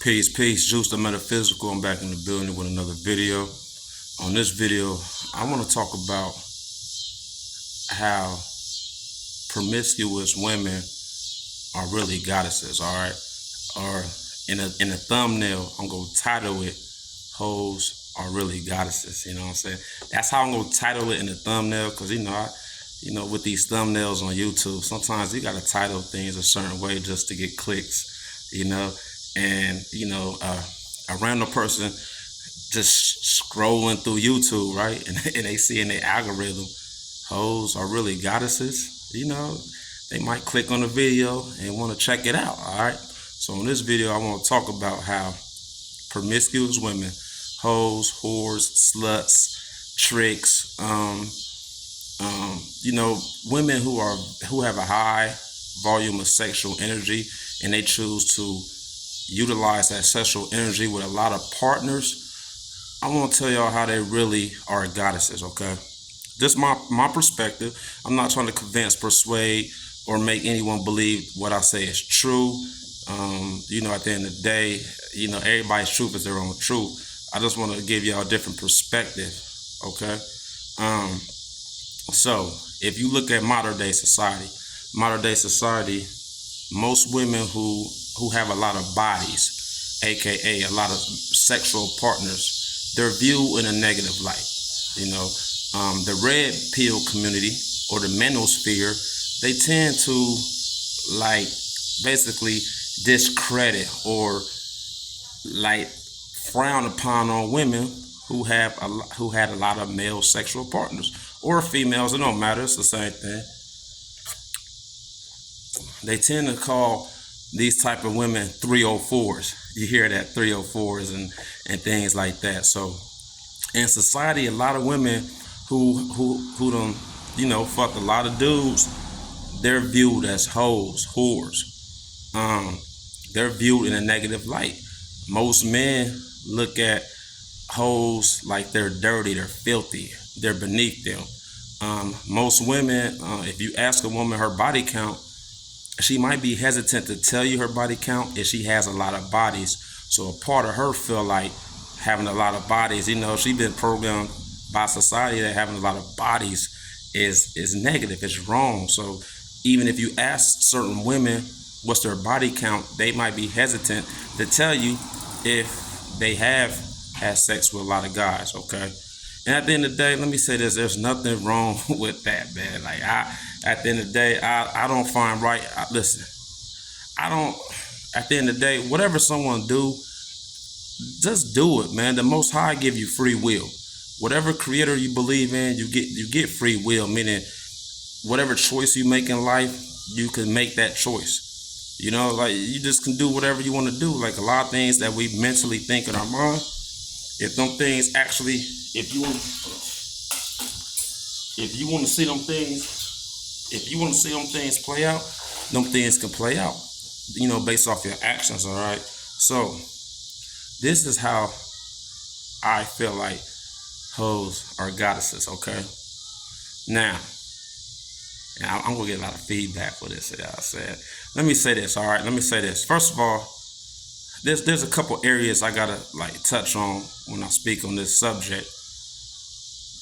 Peace, Juice the Metaphysical. I'm back in the building with another video. On this video, I want to talk about how promiscuous women are really goddesses, all right? Or in a thumbnail, I'm going to title it, Hoes Are Really Goddesses, you know what I'm saying? That's how I'm going to title it in the thumbnail, because, with these thumbnails on YouTube, sometimes you got to title things a certain way just to get clicks, and a random person just scrolling through YouTube, right? And they see in their algorithm, hoes are really goddesses, they might click on the video and want to check it out, all right? So in this video, I want to talk about how promiscuous women, hoes, whores, sluts, tricks, women who have a high volume of sexual energy and they choose to utilize that sexual energy with a lot of partners. I want to tell y'all how they really are goddesses, okay? This is my perspective. I'm not trying to convince, persuade, or make anyone believe what I say is true. At the end of the day, everybody's truth is their own truth. I just want to give y'all a different perspective, okay? So if you look at modern day society, most women who have a lot of bodies, aka a lot of sexual partners, they're viewed in a negative light. The red pill community or the manosphere, they tend to basically discredit or frown upon on women who had a lot of male sexual partners or females. It don't matter. It's the same thing. They tend to call these type of women 304'S. You hear that, 304'S and things like that. So in society, a lot of women who don't fuck a lot of dudes, they're viewed as hoes, whores. They're viewed in a negative light. Most men look at hoes like they're dirty, they're filthy, they're beneath them. Most women, if you ask a woman her body count, she might be hesitant to tell you her body count if she has a lot of bodies. So a part of her feel like having a lot of bodies, she's been programmed by society that having a lot of bodies is negative, it's wrong. So even if you ask certain women what's their body count, they might be hesitant to tell you if they have had sex with a lot of guys, okay? And at the end of the day, let me say this, there's nothing wrong with that, man. At the end of the day, I don't find right, at the end of the day, whatever someone do, just do it, man. The Most High give you free will. Whatever creator you believe in, you get free will, meaning whatever choice you make in life, you can make that choice. You just can do whatever you want to do. Like a lot of things that we mentally think in our mind, if them things actually, if you want to see them things play out, them things can play out, based off your actions, all right? So this is how I feel like hoes are goddesses, okay? Now, and I'm gonna get a lot of feedback for this, I said. Let me say this, all right? Let me say this. First of all, there's a couple areas I gotta touch on when I speak on this subject.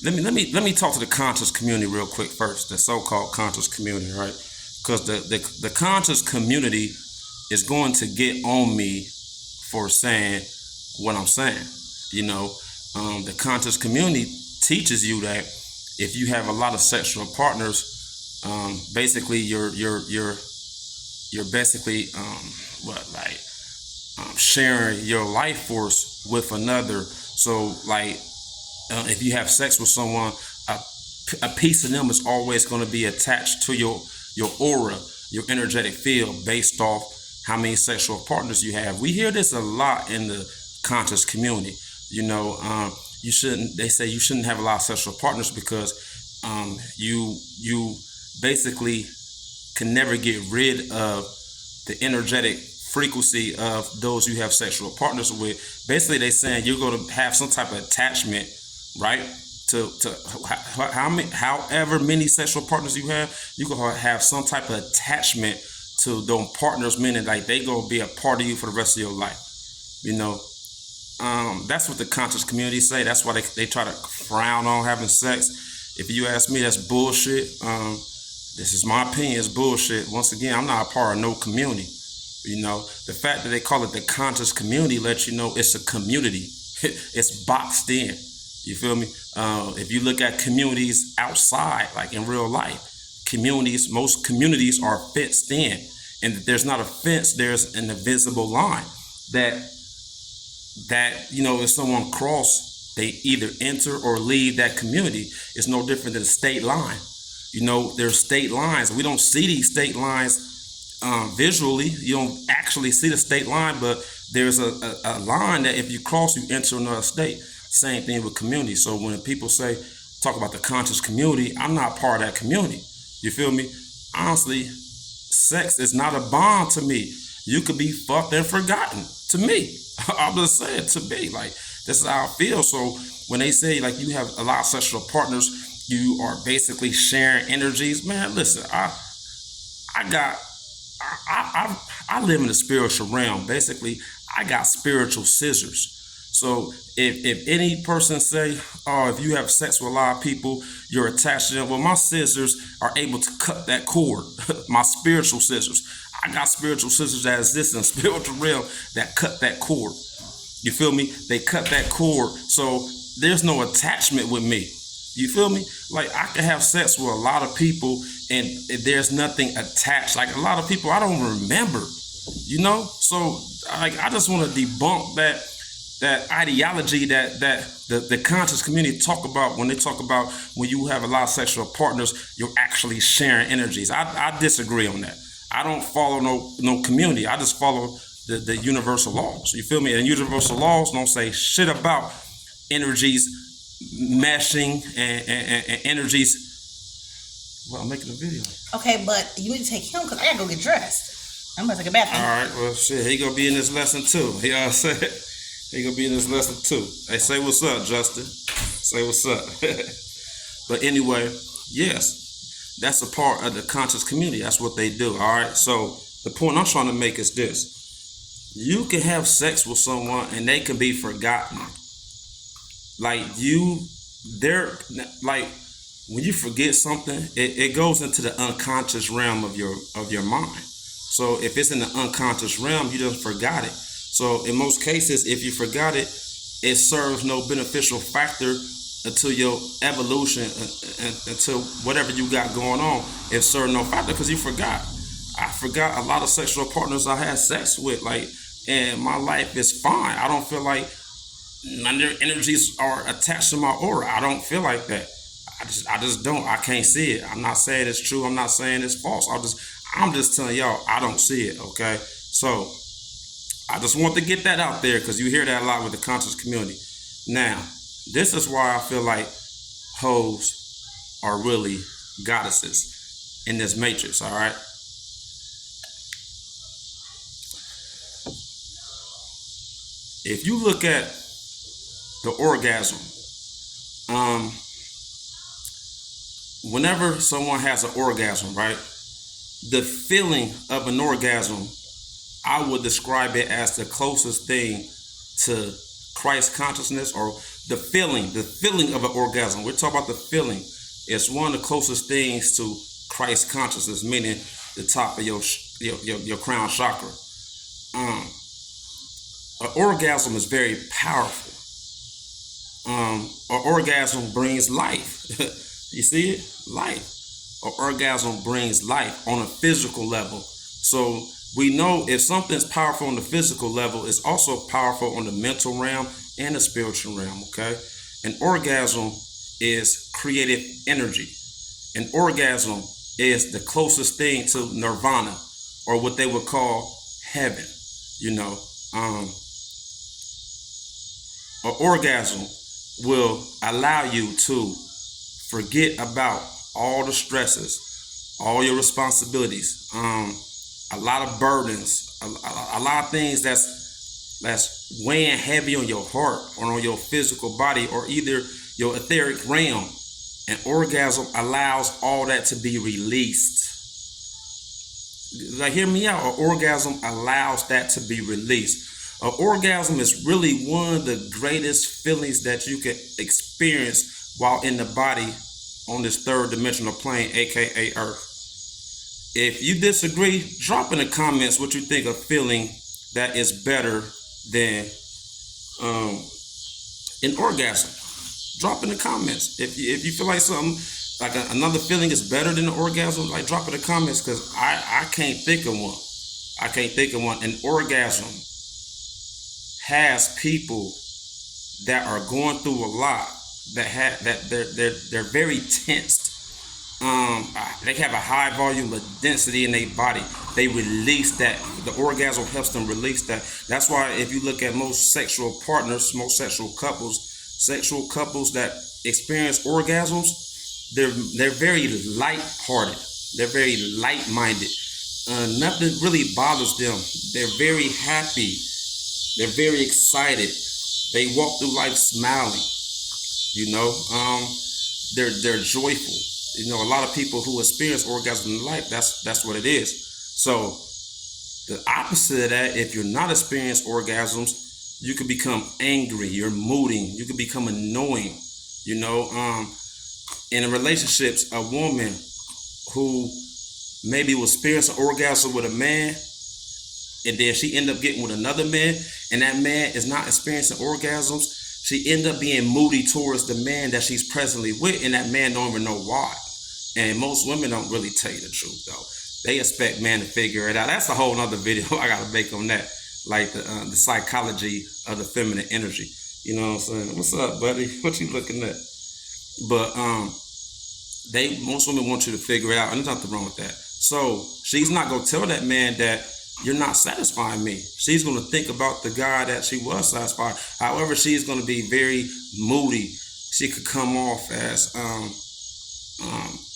Let me talk to the conscious community real quick first, the so-called conscious community, right? Because the conscious community is going to get on me for saying what I'm saying. The conscious community teaches you that if you have a lot of sexual partners, basically you're basically sharing your life force with another. So if you have sex with someone, a piece of them is always going to be attached to your aura, your energetic field, based off how many sexual partners you have. We hear this a lot in the conscious community. They say you shouldn't have a lot of sexual partners because you basically can never get rid of the energetic frequency of those you have sexual partners with. Basically, they saying you're going to have some type of attachment, right? To however many sexual partners you have, you going to have some type of attachment to those partners, meaning they going to be a part of you for the rest of your life. You know, that's what the conscious community say. That's why they try to frown on having sex. If you ask me, that's bullshit. This is my opinion. It's bullshit. Once again, I'm not a part of no community. You know, the fact that they call it the conscious community lets you know it's a community. It's boxed in. You feel me? If you look at communities outside, like in real life, most communities are fenced in. And if there's not a fence, there's an invisible line that you know, if someone cross, they either enter or leave that community. It's no different than a state line. You know, there's state lines. We don't see these state lines visually. You don't actually see the state line, but there's a line that if you cross, you enter another state. Same thing with community. So when people talk about the conscious community, I'm not part of that community. You feel me? Honestly, sex is not a bond to me. You could be fucked and forgotten to me. I'm just saying, to me, like, this is how I feel. So when they say like you have a lot of sexual partners, you are basically sharing energies. Man, listen, I live in the spiritual realm. Basically, I got spiritual scissors. So if any person say, oh, if you have sex with a lot of people, you're attached to them, well, my scissors are able to cut that cord. My spiritual scissors. I got spiritual scissors that exist in the spiritual realm that cut that cord. You feel me? They cut that cord. So there's no attachment with me. You feel me? Like, I can have sex with a lot of people and there's nothing attached. Like, a lot of people I don't remember, you know? So like, I just want to debunk that ideology that the conscious community talk about when they talk about when you have a lot of sexual partners, you're actually sharing energies. I disagree on that. I don't follow no community. I just follow the universal laws. You feel me? And universal laws don't say shit about energies meshing and energies. Well, I'm making a video. Okay, but you need to take him because I gotta go get dressed. I'm about to take a bath. All right, well, shit, he gonna be in this lesson too. You know what I'm saying? He gonna be in this lesson too. Hey, say what's up, Justin. Say what's up. But anyway, yes, that's a part of the conscious community. That's what they do. All right. So the point I'm trying to make is this: you can have sex with someone and they can be forgotten. Like like when you forget something, it goes into the unconscious realm of your mind. So if it's in the unconscious realm, you just forgot it. So in most cases, if you forgot it, it serves no beneficial factor until your evolution, until whatever you got going on, it serves no factor because you forgot. I forgot a lot of sexual partners I had sex with, like, and my life is fine. I don't feel like none of their energies are attached to my aura. I don't feel like that. I just don't. I can't see it. I'm not saying it's true. I'm not saying it's false. I'm just telling y'all I don't see it. Okay, so I just want to get that out there because you hear that a lot with the conscious community. Now, this is why I feel like hoes are really goddesses in this matrix. All right. If you look at the orgasm, whenever someone has an orgasm, right, the feeling of an orgasm, I would describe it as the closest thing to Christ consciousness, or the feeling of an orgasm. We're talking about the feeling. It's one of the closest things to Christ consciousness, meaning the top of your crown chakra. An orgasm is very powerful. An orgasm brings life. You see it? Life. An orgasm brings life on a physical level. So we know if something's powerful on the physical level, it's also powerful on the mental realm and the spiritual realm, okay? An orgasm is creative energy. An orgasm is the closest thing to nirvana, or what they would call heaven, you know. An orgasm will allow you to forget about all the stresses, all your responsibilities, a lot of burdens, a lot of things that's weighing heavy on your heart or on your physical body or either your etheric realm. An orgasm allows all that to be released. Like, hear me out. An orgasm allows that to be released. An orgasm is really one of the greatest feelings that you can experience while in the body on this third dimensional plane, aka Earth. If you disagree, drop in the comments what you think of feeling that is better than um, an orgasm. Drop in the comments if you feel like something like another feeling is better than an orgasm. Like, drop in the comments, because I can't think of one. I can't think of one. An orgasm has people that are going through a lot, that they're very tensed. They have a high volume of density in their body. They release that. The orgasm helps them release that. That's why if you look at most sexual partners, most sexual couples that experience orgasms, they're very light-hearted. They're very light-minded. Nothing really bothers them. They're very happy. They're very excited. They walk through life smiling. You know, they're joyful. You know, a lot of people who experience orgasm in life, that's what it is. So the opposite of that, if you're not experiencing orgasms, you can become angry. You're moody. You can become annoying. You know, in relationships, a woman who maybe was experiencing orgasm with a man, and then she ended up getting with another man, and that man is not experiencing orgasms, she ended up being moody towards the man that she's presently with, and that man don't even know why. And most women don't really tell you the truth, though. They expect man to figure it out. That's a whole other video I gotta make on that, like the psychology of the feminine energy. You know what I'm saying? What's up, buddy? What you looking at? But most women want you to figure it out, and there's nothing wrong with that. So she's not gonna tell that man that you're not satisfying me. She's gonna think about the guy that she was satisfied. However, she's gonna be very moody. She could come off as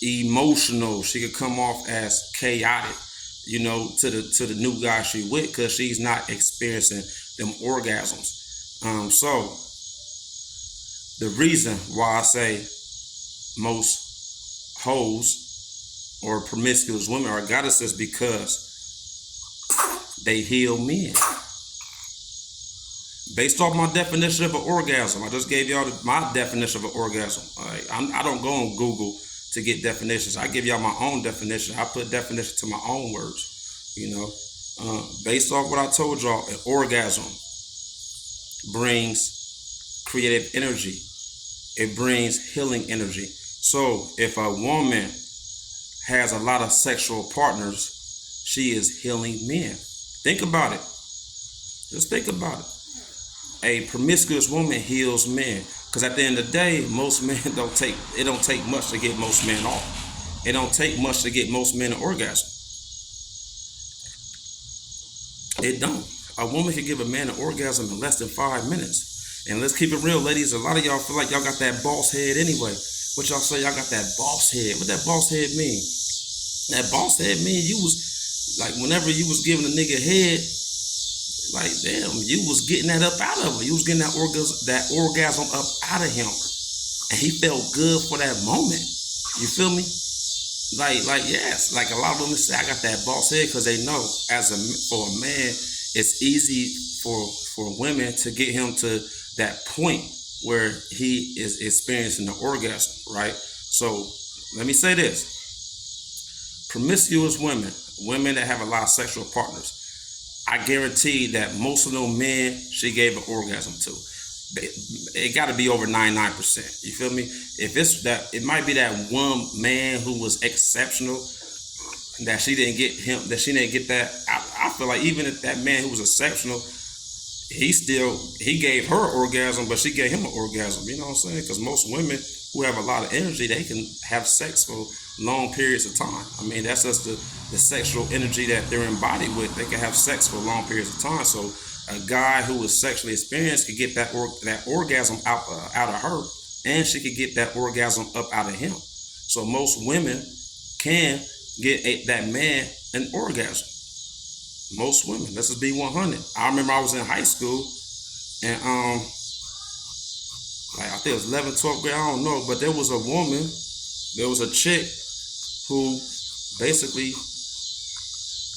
emotional. She could come off as chaotic, you know, to the new guy she with, because she's not experiencing them orgasms. So the reason why I say most hoes or promiscuous women are goddesses, because they heal men. Based off my definition of an orgasm, I just gave y'all my definition of an orgasm. I don't go on Google to get definitions. I give y'all my own definition. I put definition to my own words. You know, based off what I told y'all, an orgasm brings creative energy. It brings healing energy. So if a woman has a lot of sexual partners, she is healing men. Think about it. Just think about it. A promiscuous woman heals men, because at the end of the day, most men don't take much to get most men off. It don't take much to get most men an orgasm. It don't. A woman can give a man an orgasm in less than 5 minutes. And let's keep it real, ladies. A lot of y'all feel like y'all got that boss head anyway. What y'all say? Y'all got that boss head. What that boss head mean? That boss head mean you was like, whenever you was giving a nigga head, like, damn, you was getting that up out of him. You was getting that orgasm up out of him, and he felt good for that moment. You feel me? Like yes. Like a lot of women say, I got that boss head, because they know for a man, it's easy for women to get him to that point where he is experiencing the orgasm, right? So let me say this: promiscuous women that have a lot of sexual partners, I guarantee that most of those men she gave an orgasm to, it got to be over 99%. You feel me? If it's that, it might be that one man who was exceptional that she didn't get that. I feel like even if that man who was exceptional, he gave her an orgasm, but she gave him an orgasm. You know what I'm saying? Because most women who have a lot of energy, they can have sex for long periods of time. I mean, that's just the sexual energy that they're embodied with. They can have sex for long periods of time. So a guy who is sexually experienced could get that orgasm out of her, and she could get that orgasm up out of him. So most women can get that man an orgasm. Most women. Let's just be 100. I remember I was in high school, and like I think it was 11th, 12th grade, I don't know, but there was a chick who basically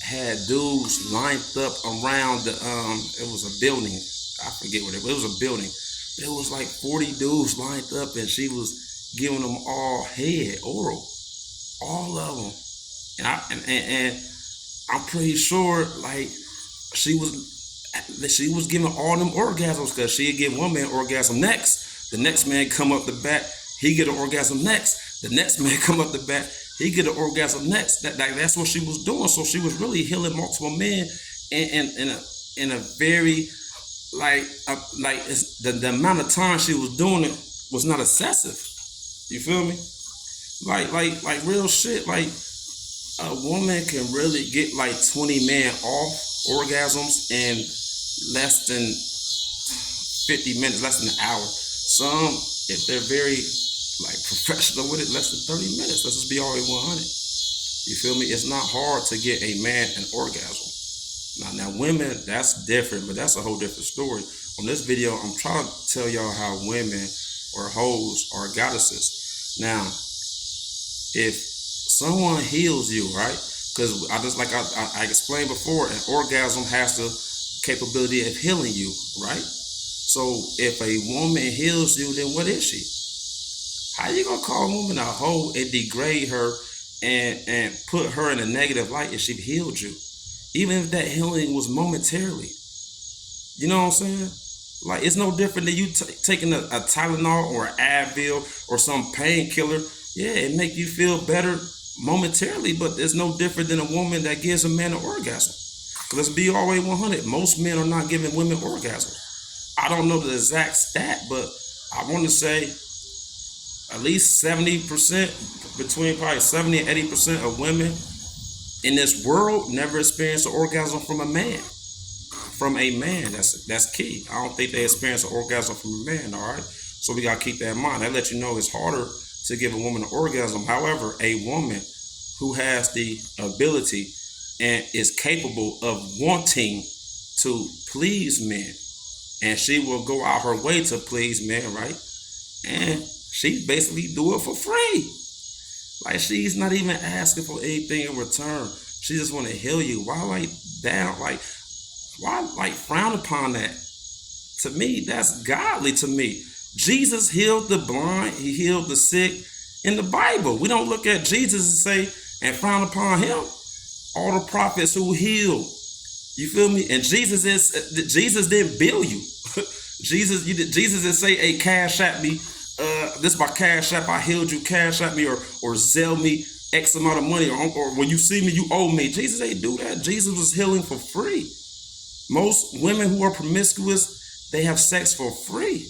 had dudes lined up around the it was a building. I forget what it was a building. It was like 40 dudes lined up, and she was giving them all head, oral, all of them. And I'm pretty sure like she was giving all them orgasms, because she'd give one man orgasm next, the next man come up the back, he get an orgasm next, the next man come up the back, he get an orgasm next. That's what she was doing. So she was really healing multiple men in a very the amount of time she was doing it was not excessive. You feel me? Like real shit. Like a woman can really get like 20 men off orgasms in less than 50 minutes, less than an hour. Some, if they're very like professional with it, less than 30 minutes. Let's just be all in 100. You feel me? It's not hard to get a man an orgasm. Now women, that's different, but that's a whole different story. On this video, I'm trying to tell y'all how women or hoes are goddesses. Now, if someone heals you, right? Because I explained before, an orgasm has the capability of healing you, right? So if a woman heals you, then what is she? How you gonna call a woman a hoe and degrade her and put her in a negative light if she healed you? Even if that healing was momentarily. You know what I'm saying? Like, it's no different than you taking a Tylenol or an Advil or some painkiller. Yeah, it make you feel better momentarily, but it's no different than a woman that gives a man an orgasm. Let's be all the way 100. Most men are not giving women orgasms. I don't know the exact stat, but I want to say at least 70%, between probably 70 and 80% of women in this world never experience an orgasm from a man. From a man, that's key. I don't think they experience an orgasm from a man, all right? So we got to keep that in mind. That lets you know it's harder to give a woman an orgasm. However, a woman who has the ability and is capable of wanting to please men, and she will go out her way to please men, right? And she basically do it for free. Like, she's not even asking for anything in return. She just want to heal you. Why frown upon that? To me, that's godly to me. Jesus healed the blind. He healed the sick in the Bible. We don't look at Jesus and say and frown upon him. All the prophets who healed. You feel me? And Jesus didn't bill you. Jesus didn't say, hey, cash at me. This is my cash app. I healed you. Cash at me or sell me X amount of money. Or when you see me, you owe me. Jesus ain't do that. Jesus was healing for free. Most women who are promiscuous, they have sex for free.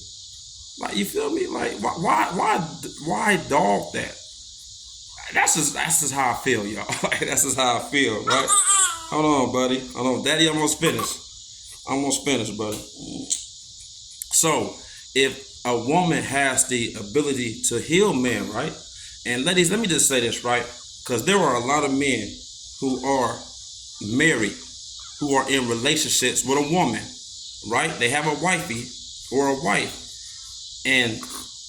Like, you feel me? Like, why dog that? That's just how I feel, y'all. Like, that's just how I feel, right? Hold on, buddy. Hold on. Daddy almost finished, buddy. So, if a woman has the ability to heal men, right? And ladies, let me just say this, right? Because there are a lot of men who are married, who are in relationships with a woman, right? They have a wifey or a wife, and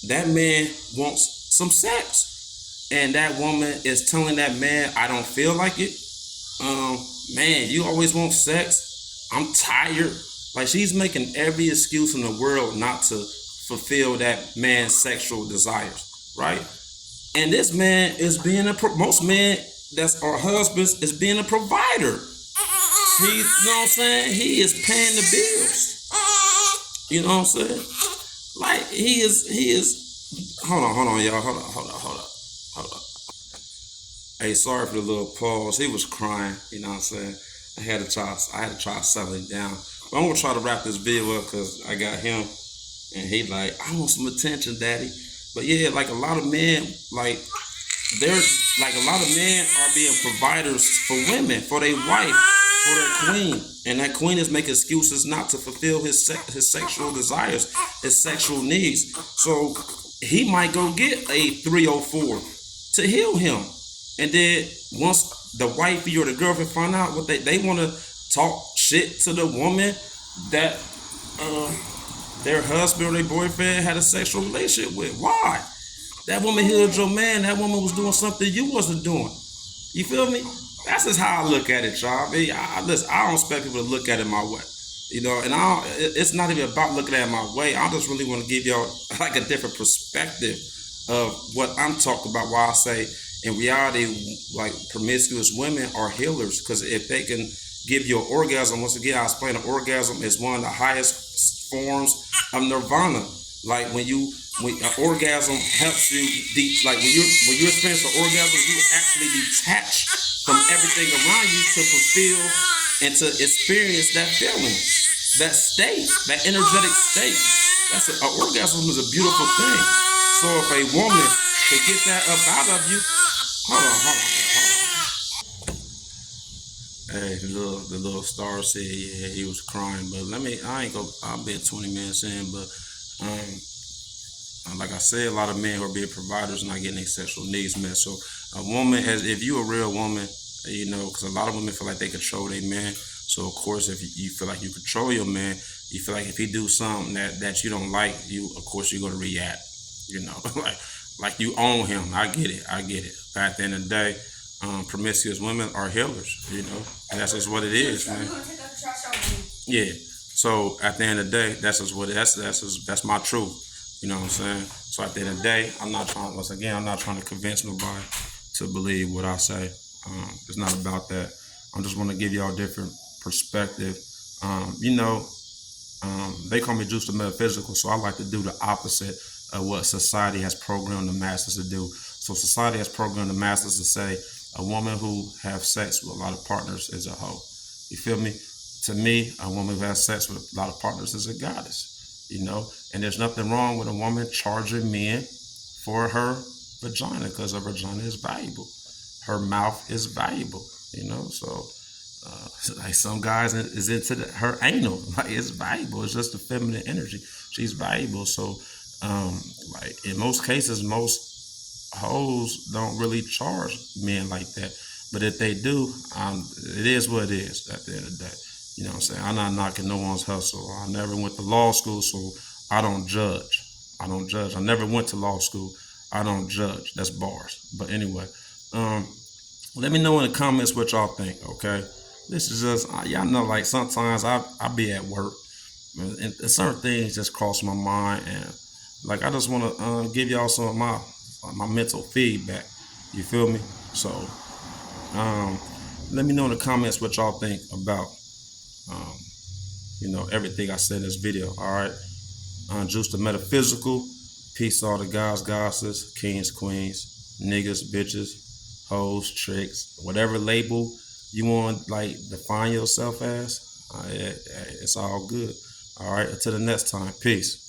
that man wants some sex, and that woman is telling that man, I don't feel like it. Man, you always want sex. I'm tired. Like, she's making every excuse in the world not to fulfill that man's sexual desires, right? And this man is being most men that's our husbands is being a provider. You know what I'm saying? He is paying the bills. You know what I'm saying? Like, he is. Hold on, y'all. Hold on. Hey, sorry for the little pause. He was crying. You know what I'm saying? I had to try to settle him down. But I'm gonna try to wrap this video up because I got him, and he like, I want some attention, daddy. But yeah, like a lot of men, like a lot of men are being providers for women, for their wife, for their queen, and that queen is making excuses not to fulfill his sexual desires, his sexual needs. So he might go get a 304 to heal him, and then once the wifey or the girlfriend find out what they want to talk shit to the woman that their husband or their boyfriend had a sexual relationship with. Why? That woman healed your man. That woman was doing something you wasn't doing. You feel me? That's just how I look at it, y'all. Listen, I don't expect people to look at it my way. You know, and it's not even about looking at it my way. I just really want to give y'all like a different perspective of what I'm talking about. Why I say, in reality, like promiscuous women are healers, because if they can give you an orgasm, once again, I explain, an orgasm is one of the highest forms of nirvana. Like when an orgasm helps you, like when you experience an orgasm, you actually detach from everything around you to fulfill and to experience that feeling, that state, that energetic state. An orgasm is a beautiful thing. So if a woman can get that up out of you, hold on. Hey, the little star said, yeah, he was crying, but I'll be at 20 minutes in, but like I said, a lot of men who are being providers and not getting their sexual needs met. So a woman, if you're a real woman, you know, because a lot of women feel like they control their man. So of course, if you feel like you control your man, you feel like if he do something that you don't like, of course you're gonna react. You know, like you own him. I get it. But at the end of the day, promiscuous women are healers. You know, and that's just what it is, man. Yeah. So at the end of the day, that's just what that's my truth. You know what I'm saying? So at the end of the day, I'm not trying to convince nobody to believe what I say. It's not about that. I just want to give y'all a different perspective. You know, they call me Juice the Metaphysical, so I like to do the opposite of what society has programmed the masses to do. So society has programmed the masses to say a woman who has sex with a lot of partners is a hoe. You feel me? To me, a woman who has sex with a lot of partners is a goddess. You know, and there's nothing wrong with a woman charging men for her vagina, because her vagina is valuable. Her mouth is valuable. You know, so like some guys is into her anal, like it's valuable. It's just the feminine energy. She's valuable. So like in most cases, most hoes don't really charge men like that. But if they do, it is what it is at the end of the day. You know what I'm saying? I'm not knocking no one's hustle. I never went to law school, so I don't judge. I never went to law school. I don't judge. That's bars. But anyway, let me know in the comments what y'all think, okay? This is just, y'all know, like sometimes I be at work, and certain things just cross my mind, and like I just want to give y'all some of my mental feedback. You feel me? So let me know in the comments what y'all think about you know, everything I said in this video. All right, Juice the Metaphysical. Peace to all the guys, goddesses, kings, queens, niggas, bitches, hoes, tricks, whatever label you want, like define yourself as. It's all good. All right, until the next time. Peace.